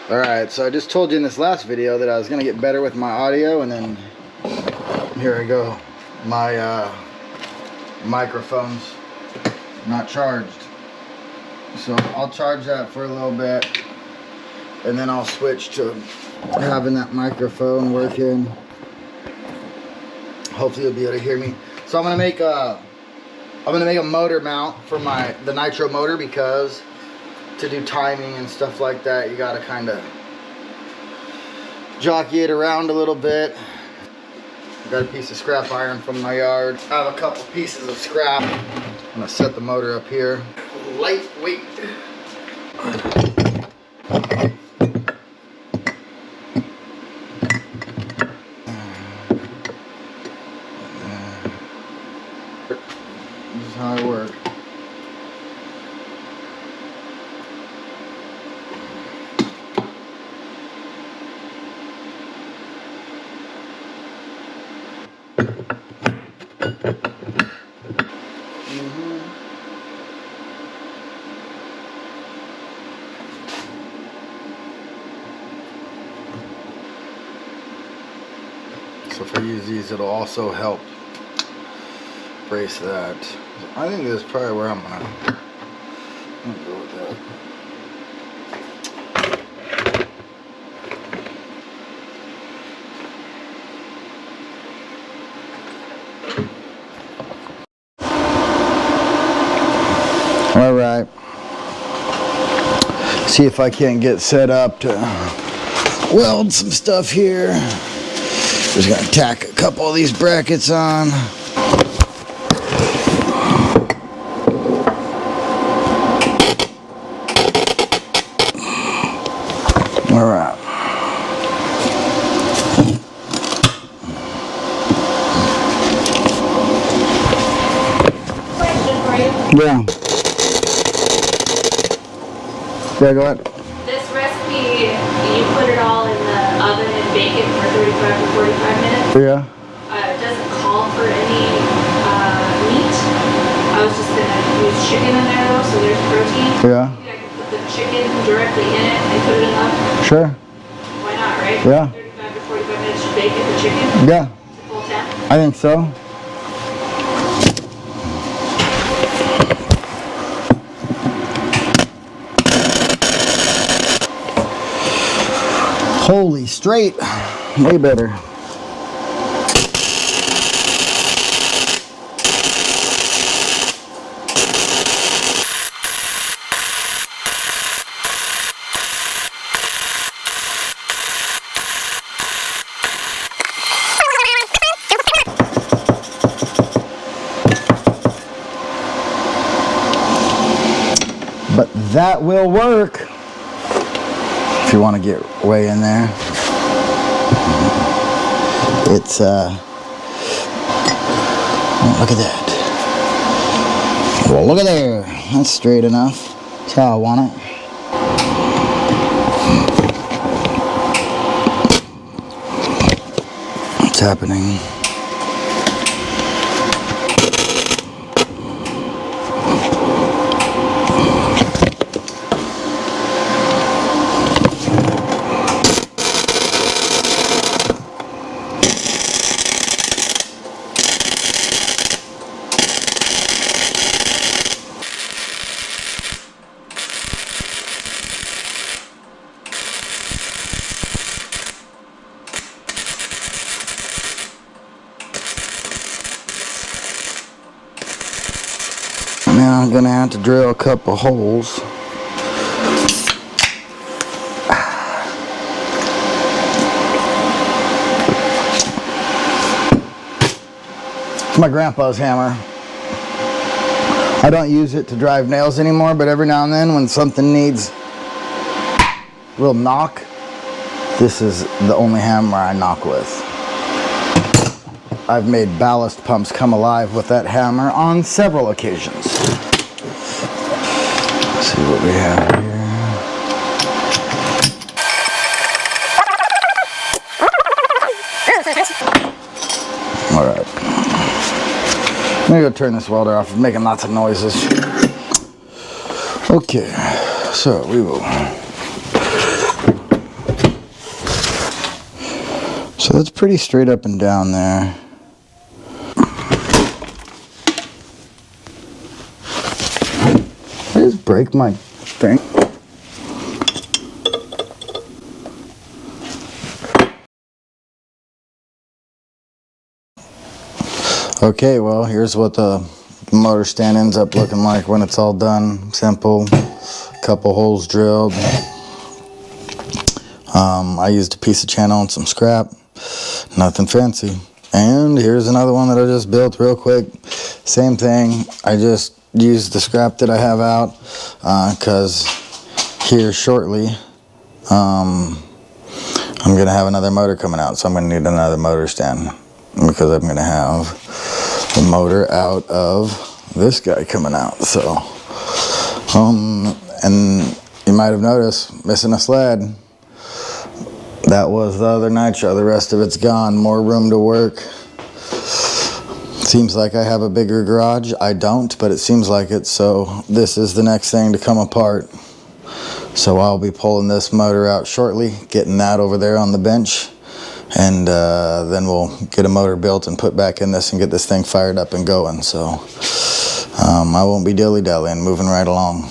Alright, so I just told you in this last video that I was going to get better with my audio, and then here I go. My microphone's not charged. So I'll charge that for a little bit, and then I'll switch to having that microphone working. Hopefully you'll be able to hear me. So I'm gonna make a motor mount for the Nytro motor, because to do timing and stuff like that, you gotta kind of jockey it around a little bit. I got a piece of scrap iron from my yard. I have a couple pieces of scrap. I'm gonna set the motor up here. Lightweight. This is how I work. So if I use these, it'll also help brace that. I think this is probably where I'm gonna go with that. All right. See if I can't get set up to weld some stuff here. Just gonna tack a couple of these brackets on. All right. Question for you. Yeah. Yeah, go ahead. This recipe, you put it all in the oven and bake it for 35 to 45 minutes. Yeah. It doesn't call for any meat. I was just gonna use chicken in there though, so there's protein. Yeah. Maybe I could put the chicken directly in it and put it in the oven. Sure. Why not, right? Yeah. 35 to 45 minutes to bake it, the chicken. Yeah. To full temp. I think so. Holy straight, way better. But that will work. If you want to get way in there, it's look at that. Well, look at there. That's straight enough. That's how I want it. What's happening? Now I'm gonna have to drill a couple holes. It's my grandpa's hammer. I don't use it to drive nails anymore, but every now and then when something needs a little knock, this is the only hammer I knock with. I've made ballast pumps come alive with that hammer on several occasions. Let's see what we have here. Alright. I'm gonna go turn this welder off. It's making lots of noises. Okay, so we will So that's pretty straight up and down there. I just break my thing. Okay, well, here's what the motor stand ends up looking like when it's all done. Simple, couple holes drilled. I used a piece of channel and some scrap, nothing fancy. And here's another one that I just built real quick. Same thing, I just used the scrap that I have out, because here shortly, I'm gonna have another motor coming out, so I'm gonna need another motor stand, because I'm gonna have the motor out of this guy coming out. So, and you might have noticed, missing a sled. That was the other Nytro, the rest of it's gone. More room to work. Seems like I have a bigger garage. I don't, but it seems like it, so this is the next thing to come apart. So I'll be pulling this motor out shortly, getting that over there on the bench, and then we'll get a motor built and put back in this and get this thing fired up and going. So I won't be dilly-dallying, moving right along.